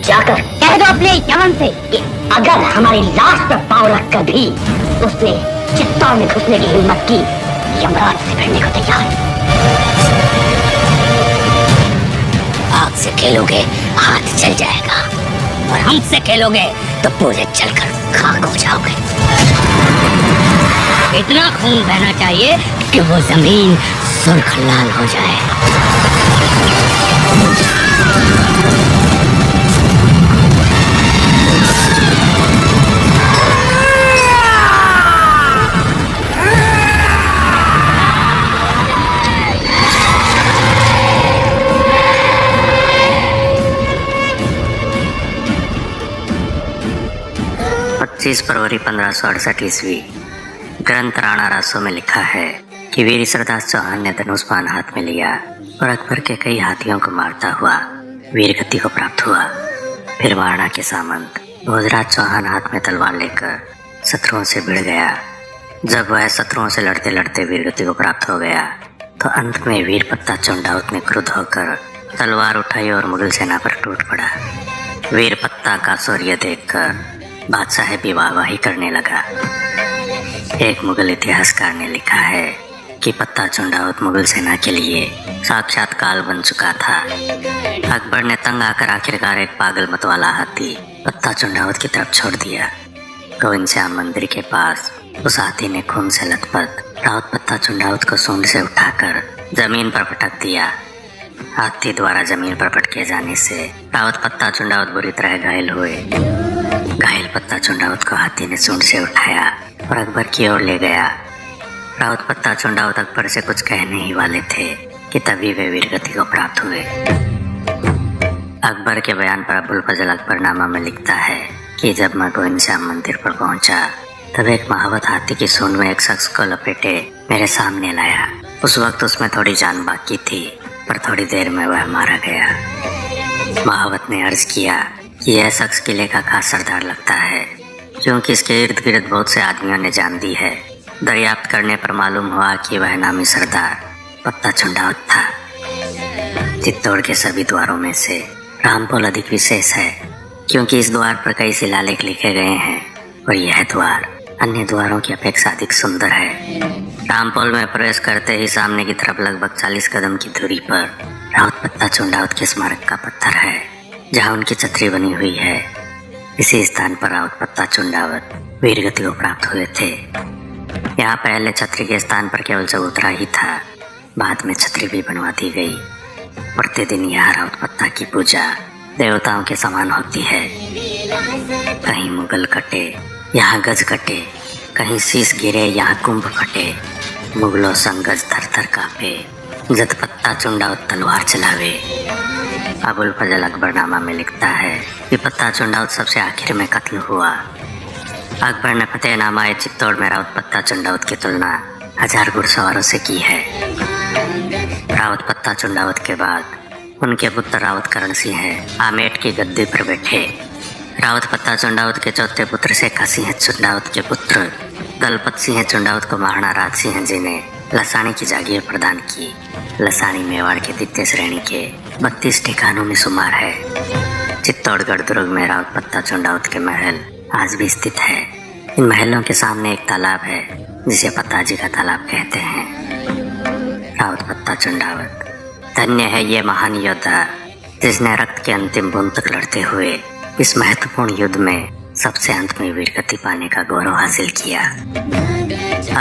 जाकर कह दो अपने यमन से कि अगर हमारी लाश पर पांव रखकर भी उसने चित्तौड़ में घुसने की हिम्मत की, यमराज से भिड़ने को तैयार। आग से खेलोगे हाथ जल जाएगा, और हमसे खेलोगे तो पूरे जलकर खाक हो जाओगे। इतना खून बहना चाहिए कि वो जमीन सुर्ख लाल हो जाए। फरवरी 1568 ईस्वी ग्रंथ राणा रासो में लिखा है कि वीर सरदास चौहान ने धनुष्पान हाथ में लिया और अकबर के कई हाथियों को मारता हुआ वीर गति को प्राप्त हुआ। फिर वारणा के सामंत भोजराज चौहान हाथ में तलवार लेकर शत्रुओं से भिड़ गया। जब वह शत्रुओं से लड़ते लड़ते वीर गति को प्राप्त हो गया तो अंत में वीर पत्ता चंडावत ने क्रुद्ध होकर तलवार उठाई और मुगल सेना पर टूट पड़ा। वीर पत्ता का शौर्य देखकर बादशाह भी वाहवाही करने लगा। एक मुगल इतिहासकार ने लिखा है कि पत्ता चंडावत मुगल सेना के लिए साक्षात काल बन चुका था। अकबर ने तंग आकर आखिरकार एक पागल मत वाला हाथी पत्ता चंडावत की तरफ छोड़ दिया। गोविंद श्याम मंदिर के पास उस हाथी ने खून से लथपथ रावत पत्ता चंडावत को सूंड से उठाकर जमीन पर पटक दिया। हाथी द्वारा जमीन पर पटके जाने से रावत पत्ता चंडावत बुरी तरह घायल हुए। घायल पत्ता चंडावत को हाथी ने सूंड से उठाया और अकबर की ओर ले गया। रावत पत्ता चंडावत अकबर से कुछ कहने ही वाले थे कि तभी वे वीरगति को प्राप्त हुए। अकबर के बयान पर अबुल फजल अकबरनामा में लिखता है कि जब मैं गोविंद श्याम मंदिर पर पहुंचा तब एक महावत हाथी की सूंड में एक शख्स को लपेटे मेरे सामने लाया। उस वक्त उसमें थोड़ी जान बाकी थी, पर थोड़ी देर में वह मारा गया। महावत ने अर्ज किया कि यह शख्स किले का खास सरदार लगता है, क्योंकि इसके इर्द गिर्द बहुत से आदमियों ने जान दी है। दरियाफ्त करने पर मालूम हुआ कि वह नामी सरदार पत्ता चंडावत था। चित्तौड़ के सभी द्वारों में से रामपोल अधिक विशेष है, क्योंकि इस द्वार पर कई शिलालेख लिखे गए हैं और यह द्वार अन्य द्वारों की अपेक्षा अधिक सुंदर है। रामपोल में प्रवेश करते ही सामने की तरफ लगभग 40 कदम की दूरी पर रावत पत्ता चंडावत के स्मारक का पत्थर है, जहाँ उनकी छतरी बनी हुई है। इसी स्थान पर रावत पत्ता चंडावत वीरगति को प्राप्त हुए थे। यहाँ पहले छतरी के स्थान पर केवल चबूतरा ही था, बाद में छतरी भी बनवा दी गई। प्रतिदिन यहाँ रावत पत्ता की पूजा देवताओं के समान होती है। कहीं मुगल कटे यहाँ गज कटे, कहीं शीश गिरे यहाँ कुंभ फटे। मुगलों संग गज थर थर कांपे, जद पत्ता चंडावत तलवार चलावे। अबुल फजल अकबरनामा में लिखता है कि पत्ता चंडावत सबसे आखिर में कत्ल हुआ। अकबर ने फतेहनामा चित्तौड़ में रावत पत्ता चंडावत की तुलना 1000 घुड़सवारों से की है। रावत पत्ता चंडावत के बाद उनके पुत्र रावत करण सिंह आमेट की गद्दी पर बैठे। रावत पत्ता चंडावत के चौथे पुत्र शेखा सिंह चंडावत के पुत्र दलपत सिंह चंडावत को महाराणा राज सिंह जी ने लसाणी की जागीर प्रदान की। लसाणी मेवाड़ के द्वितीय श्रेणी के 32 ठिकानों में शुमार है। चित्तौड़गढ़ दुर्ग में रावत पत्ता चंडावत के महल आज भी स्थित है। इन महलों के सामने एक तालाब है जिसे पत्ताजी का तालाब कहते हैं। रावत पत्ता चंडावत धन्य है ये महान योद्धा जिसने रक्त के अंतिम बूंद तक लड़ते हुए इस महत्वपूर्ण युद्ध में सबसे अंत में वीरगति पाने का गौरव हासिल किया।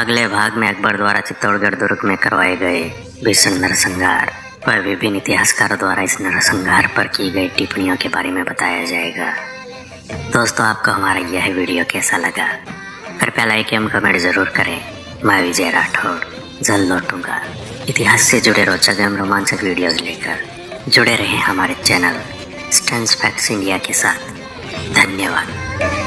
अगले भाग में अकबर द्वारा चित्तौड़गढ़ दुर्ग में करवाए गए भीषण नरसंहार व विभिन्न इतिहासकारों द्वारा इस नरसंहार पर की गई टिप्पणियों के बारे में बताया जाएगा। दोस्तों, आपको हमारा यह वीडियो कैसा लगा? कृपया लाइक एवं कमेंट जरूर करें। मैं विजय राठौड़ जल्द लौटूंगा इतिहास से जुड़े रोचक एवं रोमांचक वीडियोज लेकर। जुड़े रहें हमारे चैनल स्टन्स फैक्ट्स इंडिया के साथ। धन्यवाद।